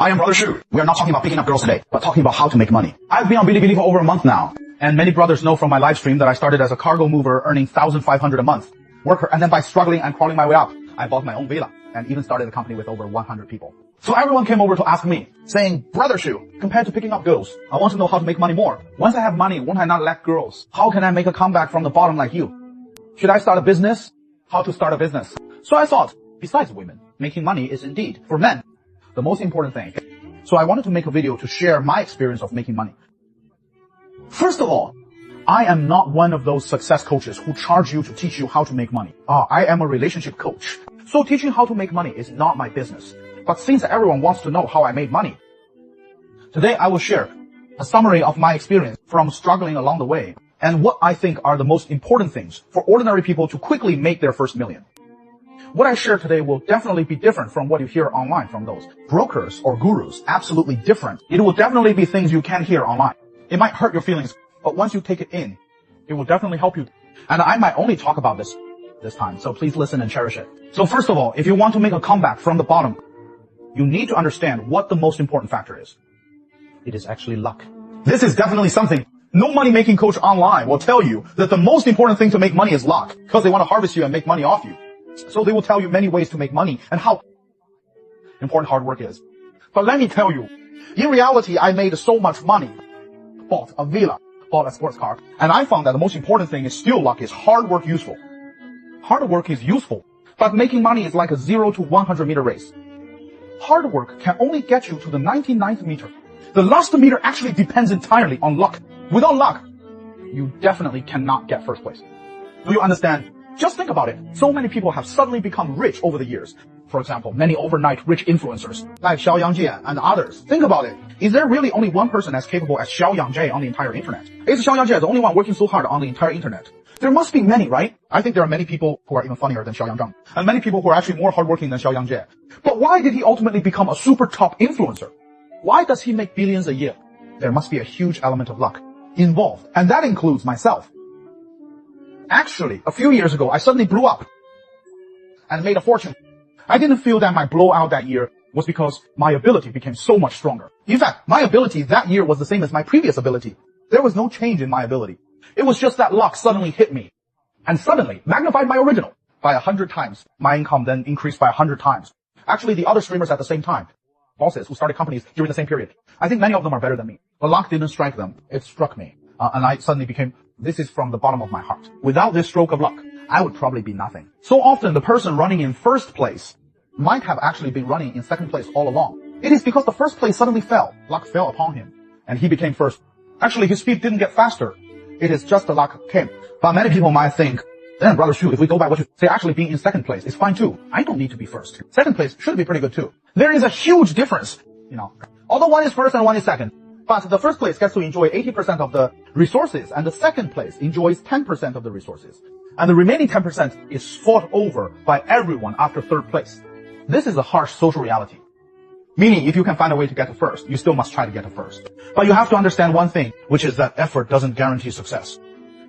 I am Brother Shu. We are not talking about picking up girls today, but talking about how to make money. I've been on Bilibili for over a month now, and many brothers know from my live stream that I started as a cargo mover earning $1,500 a month worker, and then by struggling and crawling my way up, I bought my own villa and even started a company with over 100 people. So everyone came over to ask me, saying, Brother Shu, compared to picking up girls, I want to know how to make money more. Once I have money, won't I not lack girls? How can I make a comeback from the bottom like you? Should I start a business? How to start a business? So I thought, besides women, making money is indeed, for men, the most important thing. So I wanted to make a video to share my experience of making money. First of all, I am not one of those success coaches who charge you to teach you how to make money. I am a relationship coach. So teaching how to make money is not my business. But since everyone wants to know how I made money, today I will share a summary of my experience from struggling along the way and what I think are the most important things for ordinary people to quickly make their first million. What I share today will definitely be different from what you hear online from those brokers or gurus. Absolutely different. It will definitely be things you can't hear online. It might hurt your feelings, but once you take it in, it will definitely help you. And I might only talk about this time, so please listen and cherish it. So first of all, if you want to make a comeback from the bottom, you need to understand what the most important factor is. It is actually luck. This is definitely something no money-making coach online will tell you, that the most important thing to make money is luck, because they want to harvest you and make money off you. So they will tell you many ways to make money and how important hard work is. But let me tell you, in reality, I made so much money, bought a villa, bought a sports car, and I found that the most important thing is still luck. Is hard work useful? Hard work is useful, but making money is like a 0 to 100 meter race. Hard work can only get you to the 99th meter. The last meter actually depends entirely on luck. Without luck, you definitely cannot get first place. Do you understand? Just think about it. So many people have suddenly become rich over the years. For example, many overnight rich influencers like Xiao Yangjie and others. Think about it. Is there really only one person as capable as Xiao Yangjie on the entire internet? Is Xiao Yangjie the only one working so hard on the entire internet? There must be many, right? I think there are many people who are even funnier than Xiao Yangjie, and many people who are actually more hardworking than Xiao Yangjie. But why did he ultimately become a super top influencer? Why does he make billions a year? There must be a huge element of luck involved, and that includes myself. Actually, a few years ago, I suddenly blew up and made a fortune. I didn't feel that my blowout that year was because my ability became so much stronger. In fact, my ability that year was the same as my previous ability. There was no change in my ability. It was just that luck suddenly hit me and suddenly magnified my original by 100 times. My income then increased by 100 times. Actually, the other streamers at the same time, bosses who started companies during the same period, I think many of them are better than me. But luck didn't strike them. It struck me. And I suddenly became, this is from the bottom of my heart. Without this stroke of luck, I would probably be nothing. So often the person running in first place might have actually been running in second place all along. It is because the first place suddenly fell. Luck fell upon him and he became first. Actually, his speed didn't get faster. It is just the luck came. But many people might think, then Brother Shu, if we go by what you say, actually being in second place is fine too. I don't need to be first. Second place should be pretty good too. There is a huge difference, although one is first and one is second. But the first place gets to enjoy 80% of the resources, and the second place enjoys 10% of the resources. And the remaining 10% is fought over by everyone after third place. This is a harsh social reality. Meaning, if you can find a way to get to first, you still must try to get to first. But you have to understand one thing, which is that effort doesn't guarantee success.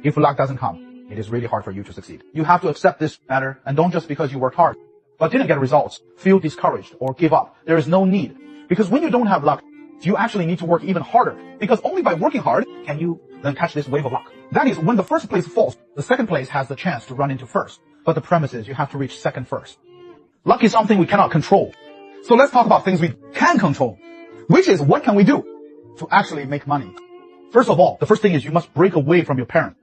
If luck doesn't come, it is really hard for you to succeed. You have to accept this matter, and don't just because you worked hard, but didn't get results, feel discouraged or give up. There is no need. Because when you don't have luck, you actually need to work even harder, because only by working hard can you then catch this wave of luck. That is, when the first place falls, the second place has the chance to run into first. But the premise is you have to reach second first. Luck is something we cannot control. So let's talk about things we can control, which is what can we do to actually make money. First of all, the first thing is you must break away from your parents.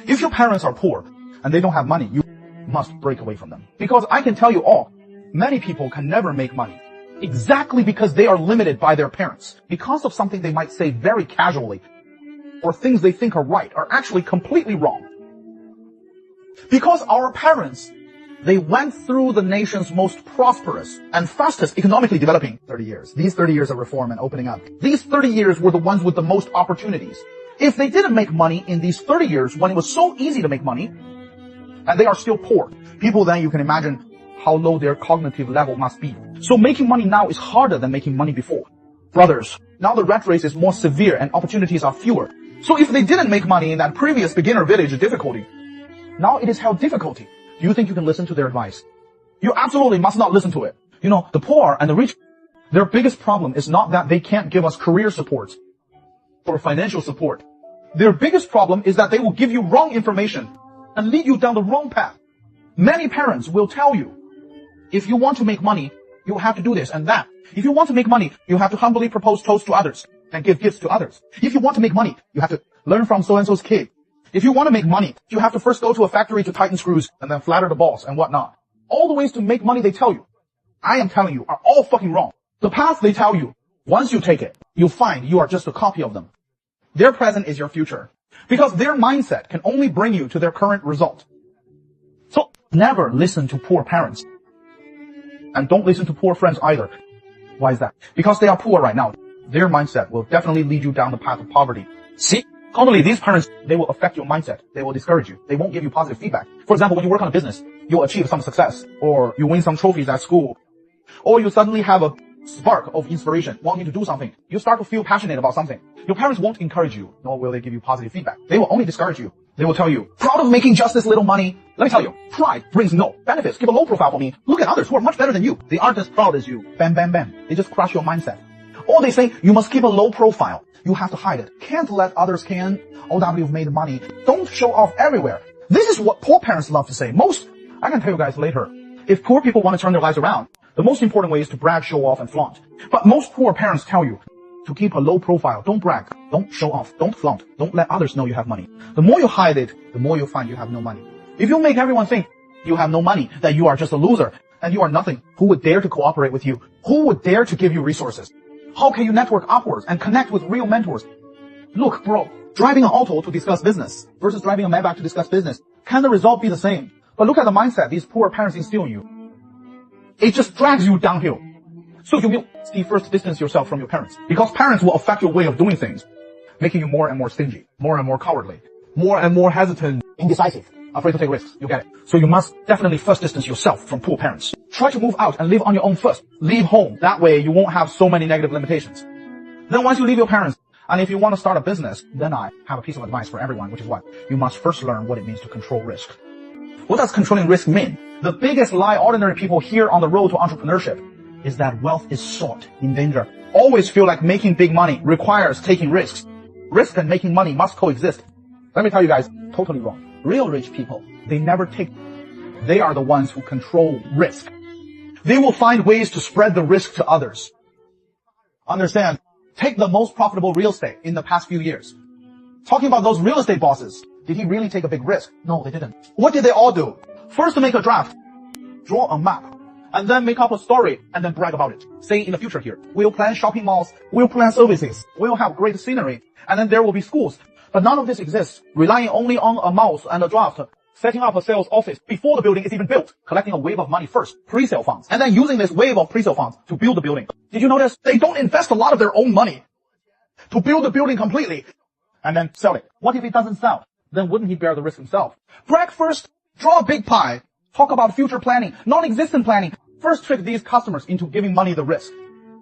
If your parents are poor and they don't have money, you must break away from them. Because I can tell you all, many people can never make money. Exactly because they are limited by their parents. Because of something they might say very casually, or things they think are right are actually completely wrong. Because our parents, they went through the nation's most prosperous and fastest economically developing 30 years. These 30 years of reform and opening up. These 30 years were the ones with the most opportunities. If they didn't make money in these 30 years when it was so easy to make money, and they are still poor, people then you can imagine how low their cognitive level must be. So making money now is harder than making money before. Brothers, now the rat race is more severe and opportunities are fewer. So if they didn't make money in that previous beginner village difficulty, now it is held difficulty. Do you think you can listen to their advice? You absolutely must not listen to it. The poor and the rich Their biggest problem is not that they can't give us career support or financial support. Their biggest problem is that they will give you wrong information and lead you down the wrong path. Many parents will tell you, if you want to make money, you have to do this and that. If you want to make money, you have to humbly propose toast to others and give gifts to others. If you want to make money, you have to learn from so-and-so's kid. If you want to make money, you have to first go to a factory to tighten screws and then flatter the boss and whatnot. All the ways to make money they tell you, I am telling you, are all fucking wrong. The path they tell you, once you take it, you'll find you are just a copy of them. Their present is your future. Because their mindset can only bring you to their current result. So never listen to poor parents. And don't listen to poor friends either. Why is that? Because they are poor right now. Their mindset will definitely lead you down the path of poverty. See? Commonly, these parents, they will affect your mindset. They will discourage you. They won't give you positive feedback. For example, when you work on a business, you'll achieve some success, or you win some trophies at school, or you suddenly have a spark of inspiration, wanting to do something. You start to feel passionate about something. Your parents won't encourage you, nor will they give you positive feedback. They will only discourage you. They will tell you, proud of making just this little money. Let me tell you, pride brings no benefits. Give a low profile for me. Look at others who are much better than you. They aren't as proud as you. Bam, bam, bam. They just crush your mindset. Or they say, you must keep a low profile. You have to hide it. Can't let others can. OW, you've made money. Don't show off everywhere. This is what poor parents love to say. I can tell you guys later. If poor people want to turn their lives around, the most important way is to brag, show off, and flaunt. But most poor parents tell you to keep a low profile. Don't brag. Don't show off. Don't flaunt. Don't let others know you have money. The more you hide it, the more you'll find you have no money. If you make everyone think you have no money, that you are just a loser, and you are nothing, who would dare to cooperate with you? Who would dare to give you resources? How can you network upwards and connect with real mentors? Look, bro, driving an auto to discuss business versus driving a Maybach to discuss business, can the result be the same? But look at the mindset these poor parents instill in you. It just drags you downhill. So you will first distance yourself from your parents. Because parents will affect your way of doing things, making you more and more stingy, more and more cowardly, more and more hesitant, indecisive, afraid to take risks. You get it. So you must definitely first distance yourself from poor parents. Try to move out and live on your own first. Leave home. That way you won't have so many negative limitations. Then once you leave your parents, and if you want to start a business, then I have a piece of advice for everyone, which is what? You must first learn what it means to control risk. What does controlling risk mean? The biggest lie ordinary people hear on the road to entrepreneurship is that wealth is sought in danger. Always feel like making big money requires taking risks. Risk and making money must coexist. Let me tell you guys, totally wrong. Real rich people, they never take. They are the ones who control risk. They will find ways to spread the risk to others. Understand? Take the most profitable real estate in the past few years. Talking about those real estate bosses, did he really take a big risk? No, they didn't. What did they all do? First make a draft, draw a map, and then make up a story, and then brag about it. Say in the future here, we'll plan shopping malls, we'll plan services, we'll have great scenery, and then there will be schools. But none of this exists. Relying only on a mouse and a draft, setting up a sales office before the building is even built, collecting a wave of money first, pre-sale funds, and then using this wave of pre-sale funds to build the building. Did you notice? They don't invest a lot of their own money to build the building completely, and then sell it. What if it doesn't sell? Then wouldn't he bear the risk himself? Brag first, draw a big pie, talk about future planning, non-existent planning. First trick these customers into giving money the risk.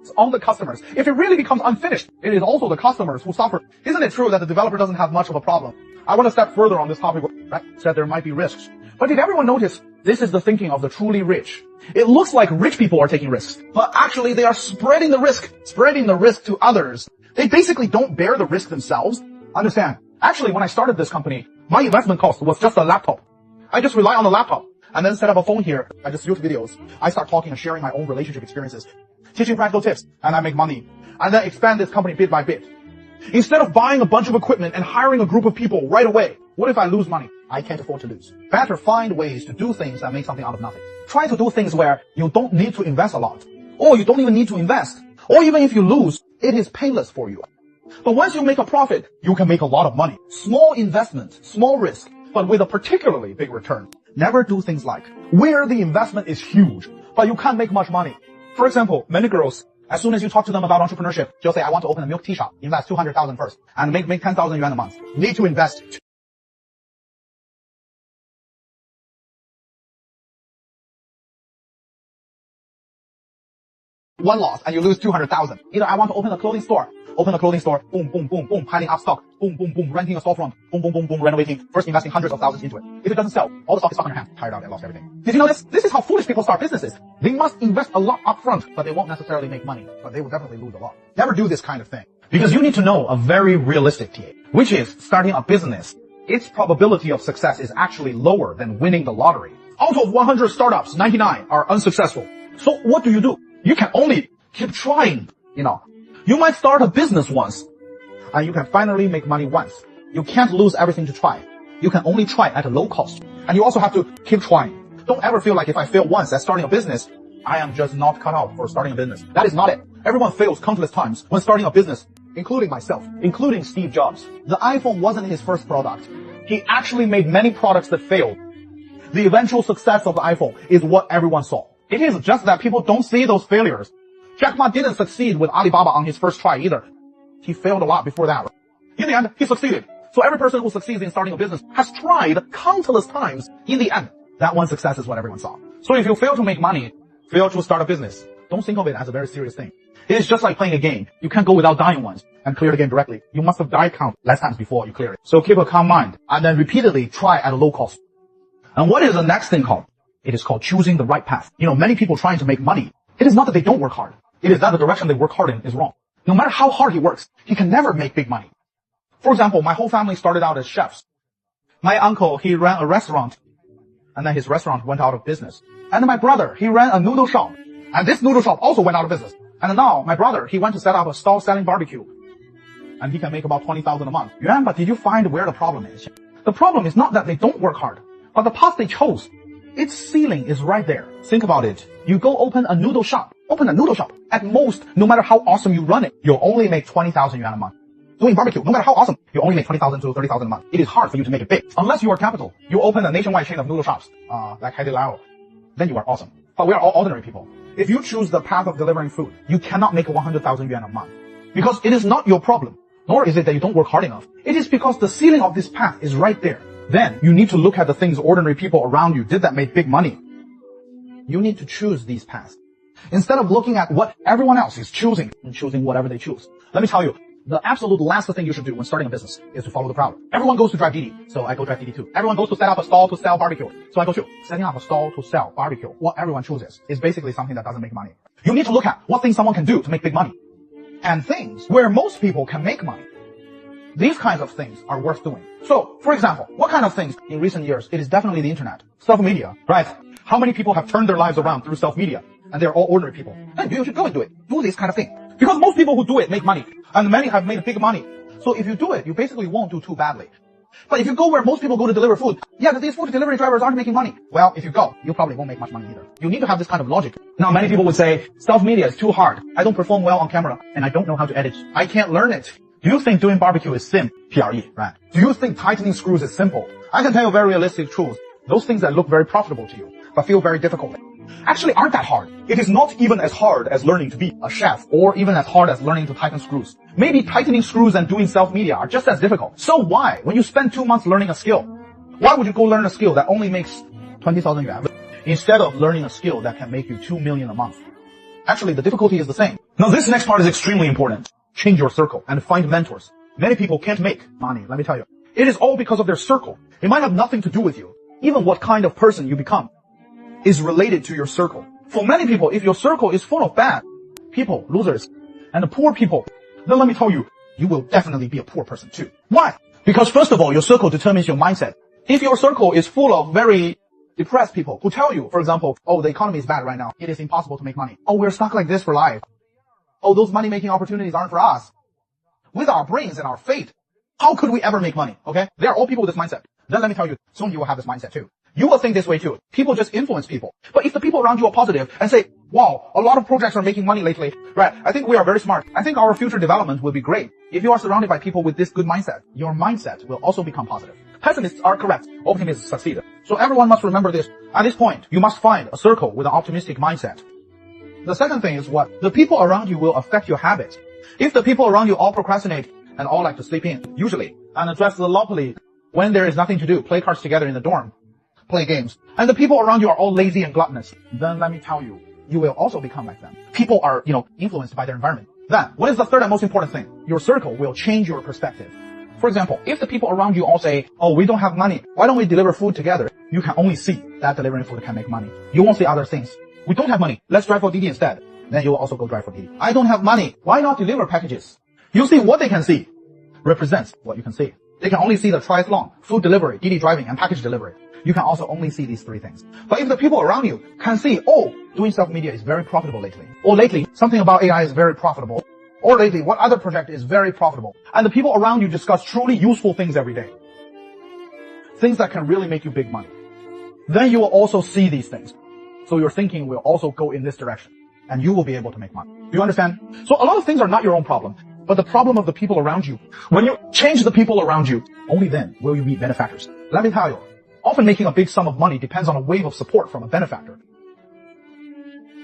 It's on the customers. If it really becomes unfinished, it is also the customers who suffer. Isn't it true that the developer doesn't have much of a problem? I want to step further on this topic, right? Said there might be risks. But did everyone notice? This is the thinking of the truly rich. It looks like rich people are taking risks, but actually they are spreading the risk to others. They basically don't bear the risk themselves. Understand? Actually, when I started this company, my investment cost was just a laptop. I just rely on the laptop and then set up a phone here. I just shoot videos. I start talking and sharing my own relationship experiences, teaching practical tips, and I make money. And then expand this company bit by bit. Instead of buying a bunch of equipment and hiring a group of people right away, what if I lose money? I can't afford to lose. Better find ways to do things that make something out of nothing. Try to do things where you don't need to invest a lot, or you don't even need to invest, or even if you lose, it is painless for you. But once you make a profit, you can make a lot of money. Small investment, small risk, but with a particularly big return. Never do things like where the investment is huge, but you can't make much money. For example, many girls, as soon as you talk to them about entrepreneurship, they'll say, I want to open a milk tea shop, invest 200,000 first, and make 10,000 yuan a month. Need to invest one loss and you lose 200,000. Either I want to open a clothing store, boom, boom, boom, boom, piling up stock, boom, boom, boom, renting a storefront, boom, boom, boom, boom, renovating, first investing hundreds of thousands into it. If it doesn't sell, all the stock is stuck in your hand, tired out and lost everything. Did you know this? This is how foolish people start businesses. They must invest a lot upfront, but they won't necessarily make money, but they will definitely lose a lot. Never do this kind of thing. Because you need to know a very realistic TA, which is starting a business. Its probability of success is actually lower than winning the lottery. Out of 100 startups, 99 are unsuccessful. So what do? You can only keep trying, You might start a business once, and you can finally make money once. You can't lose everything to try. You can only try at a low cost. And you also have to keep trying. Don't ever feel like if I fail once at starting a business, I am just not cut out for starting a business. That is not it. Everyone fails countless times when starting a business, including myself, including Steve Jobs. The iPhone wasn't his first product. He actually made many products that failed. The eventual success of the iPhone is what everyone saw. It is just that people don't see those failures. Jack Ma didn't succeed with Alibaba on his first try either. He failed a lot before that. In the end, he succeeded. So every person who succeeds in starting a business has tried countless times. In the end, that one success is what everyone saw. So if you fail to make money, fail to start a business, don't think of it as a very serious thing. It is just like playing a game. You can't go without dying once and clear the game directly. You must have died less times before you clear it. So keep a calm mind and then repeatedly try at a low cost. And what is the next thing called? It is called choosing the right path. Many people trying to make money. It is not that they don't work hard. It is that the direction they work hard in is wrong. No matter how hard he works, he can never make big money. For example, my whole family started out as chefs. My uncle, he ran a restaurant, and then his restaurant went out of business. And then my brother, he ran a noodle shop, and this noodle shop also went out of business. And now my brother, he went to set up a stall selling barbecue, and he can make about 20,000 a month. Yeah, but did you find where the problem is? The problem is not that they don't work hard, but the path they chose. Its ceiling is right there. Think about it. You go open a noodle shop. At most, no matter how awesome you run it, you'll only make 20,000 yuan a month. Doing barbecue, no matter how awesome, you only make 20,000 to 30,000 a month. It is hard for you to make it big. Unless you are capital, you open a nationwide chain of noodle shops, like Haidilao, then you are awesome. But we are all ordinary people. If you choose the path of delivering food, you cannot make 100,000 yuan a month. Because it is not your problem. Nor is it that you don't work hard enough. It is because the ceiling of this path is right there. Then you need to look at the things ordinary people around you did that made big money. You need to choose these paths. Instead of looking at what everyone else is choosing and choosing whatever they choose. Let me tell you, the absolute last thing you should do when starting a business is to follow the crowd. Everyone goes to drive Didi, so I go drive Didi too. Everyone goes to set up a stall to sell barbecue, so I go too. Setting up a stall to sell barbecue, what everyone chooses, is basically something that doesn't make money. You need to look at what things someone can do to make big money. And things where most people can make money. These kinds of things are worth doing. So, for example, what kind of things in recent years? It is definitely the internet. Self-media, right? How many people have turned their lives around through self-media? And they're all ordinary people. Then you should go and do it. Do this kind of thing. Because most people who do it make money. And many have made big money. So if you do it, you basically won't do too badly. But if you go where most people go to deliver food, these food delivery drivers aren't making money. Well, if you go, you probably won't make much money either. You need to have this kind of logic. Now, many people would say, self-media is too hard. I don't perform well on camera, and I don't know how to edit. I can't learn it. Do you think doing barbecue is sim? PRE, right? Do you think tightening screws is simple? I can tell you very realistic truths. Those things that look very profitable to you, but feel very difficult, actually aren't that hard. It is not even as hard as learning to be a chef, or even as hard as learning to tighten screws. Maybe tightening screws and doing self-media are just as difficult. So why, when you spend 2 months learning a skill, why would you go learn a skill that only makes 20,000 yuan, instead of learning a skill that can make you 2 million a month? Actually, the difficulty is the same. Now, this next part is extremely important. Change your circle and find mentors. Many people can't make money, let me tell you. It is all because of their circle. It might have nothing to do with you. Even what kind of person you become is related to your circle. For many people, if your circle is full of bad people, losers, and poor people, then let me tell you, you will definitely be a poor person too. Why? Because first of all, your circle determines your mindset. If your circle is full of very depressed people who tell you, for example, oh, the economy is bad right now, it is impossible to make money. Oh, we're stuck like this for life. Oh, those money-making opportunities aren't for us. With our brains and our fate, how could we ever make money? Okay? They are all people with this mindset. Then let me tell you, soon you will have this mindset too. You will think this way too. People just influence people. But if the people around you are positive and say, wow, a lot of projects are making money lately, right? I think we are very smart. I think our future development will be great. If you are surrounded by people with this good mindset, your mindset will also become positive. Pessimists are correct. Optimists succeed. So everyone must remember this. At this point, you must find a circle with an optimistic mindset. The second thing is what? The people around you will affect your habits. If the people around you all procrastinate and all like to sleep in, usually, and dress loppily when there is nothing to do, play cards together in the dorm, play games, and the people around you are all lazy and gluttonous, then let me tell you, you will also become like them. People are, influenced by their environment. Then, what is the third and most important thing? Your circle will change your perspective. For example, if the people around you all say, oh, we don't have money, why don't we deliver food together? You can only see that delivering food can make money. You won't see other things. We don't have money, let's drive for Didi instead. Then you will also go drive for Didi. I don't have money, why not deliver packages? You see, what they can see represents what you can see. They can only see the triathlon, food delivery, Didi driving, and package delivery. You can also only see these three things. But if the people around you can see, oh, doing self-media is very profitable lately, or lately, something about AI is very profitable, or lately, what other project is very profitable, and the people around you discuss truly useful things every day, things that can really make you big money, then you will also see these things. So your thinking will also go in this direction, and you will be able to make money. Do you understand? So a lot of things are not your own problem, but the problem of the people around you. When you change the people around you, only then will you meet benefactors. Let me tell you, often making a big sum of money depends on a wave of support from a benefactor.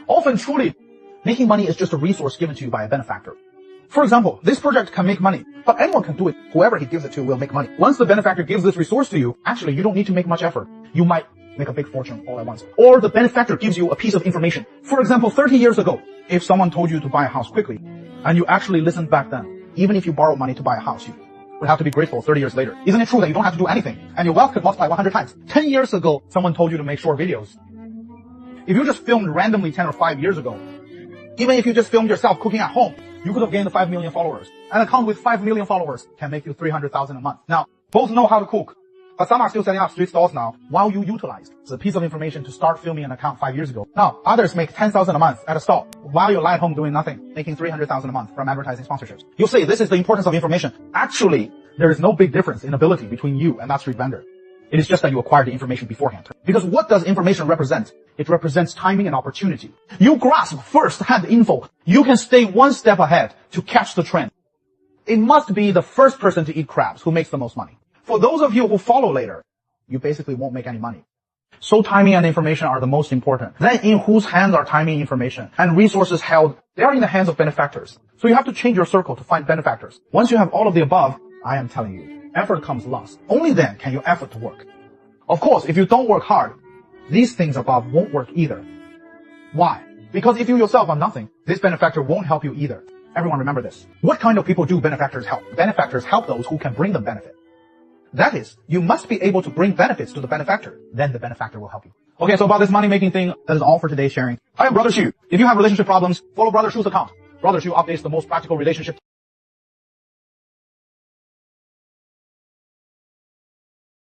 Often truly, making money is just a resource given to you by a benefactor. For example, this project can make money, but anyone can do it. Whoever he gives it to will make money. Once the benefactor gives this resource to you, actually you don't need to make much effort. You might make a big fortune all at once. Or the benefactor gives you a piece of information. For example, 30 years ago, if someone told you to buy a house quickly, and you actually listened back then, even if you borrowed money to buy a house, you would have to be grateful 30 years later. Isn't it true that you don't have to do anything, and your wealth could multiply 100 times? 10 years ago, someone told you to make short videos. If you just filmed randomly 10 or 5 years ago, even if you just filmed yourself cooking at home, you could have gained 5 million followers. An account with 5 million followers can make you 300,000 a month. Now, both know how to cook, but some are still setting up street stalls now while you utilized the piece of information to start filming an account 5 years ago. Now, others make 10,000 a month at a stall while you lie at home doing nothing, making 300,000 a month from advertising sponsorships. You'll say this is the importance of information. Actually, there is no big difference in ability between you and that street vendor. It is just that you acquired the information beforehand. Because what does information represent? It represents timing and opportunity. You grasp first-hand info. You can stay one step ahead to catch the trend. It must be the first person to eat crabs who makes the most money. For those of you who follow later, you basically won't make any money. So timing and information are the most important. Then in whose hands are timing, information, and resources held? They are in the hands of benefactors. So you have to change your circle to find benefactors. Once you have all of the above, I am telling you, effort comes last. Only then can your effort work. Of course, if you don't work hard, these things above won't work either. Why? Because if you yourself are nothing, this benefactor won't help you either. Everyone remember this. What kind of people do benefactors help? Benefactors help those who can bring them benefit. That is, you must be able to bring benefits to the benefactor. Then the benefactor will help you. Okay, so about this money-making thing, that is all for today's sharing. I am Brother Xu. If you have relationship problems, follow Brother Xu's account. Brother Xu updates the most practical relationship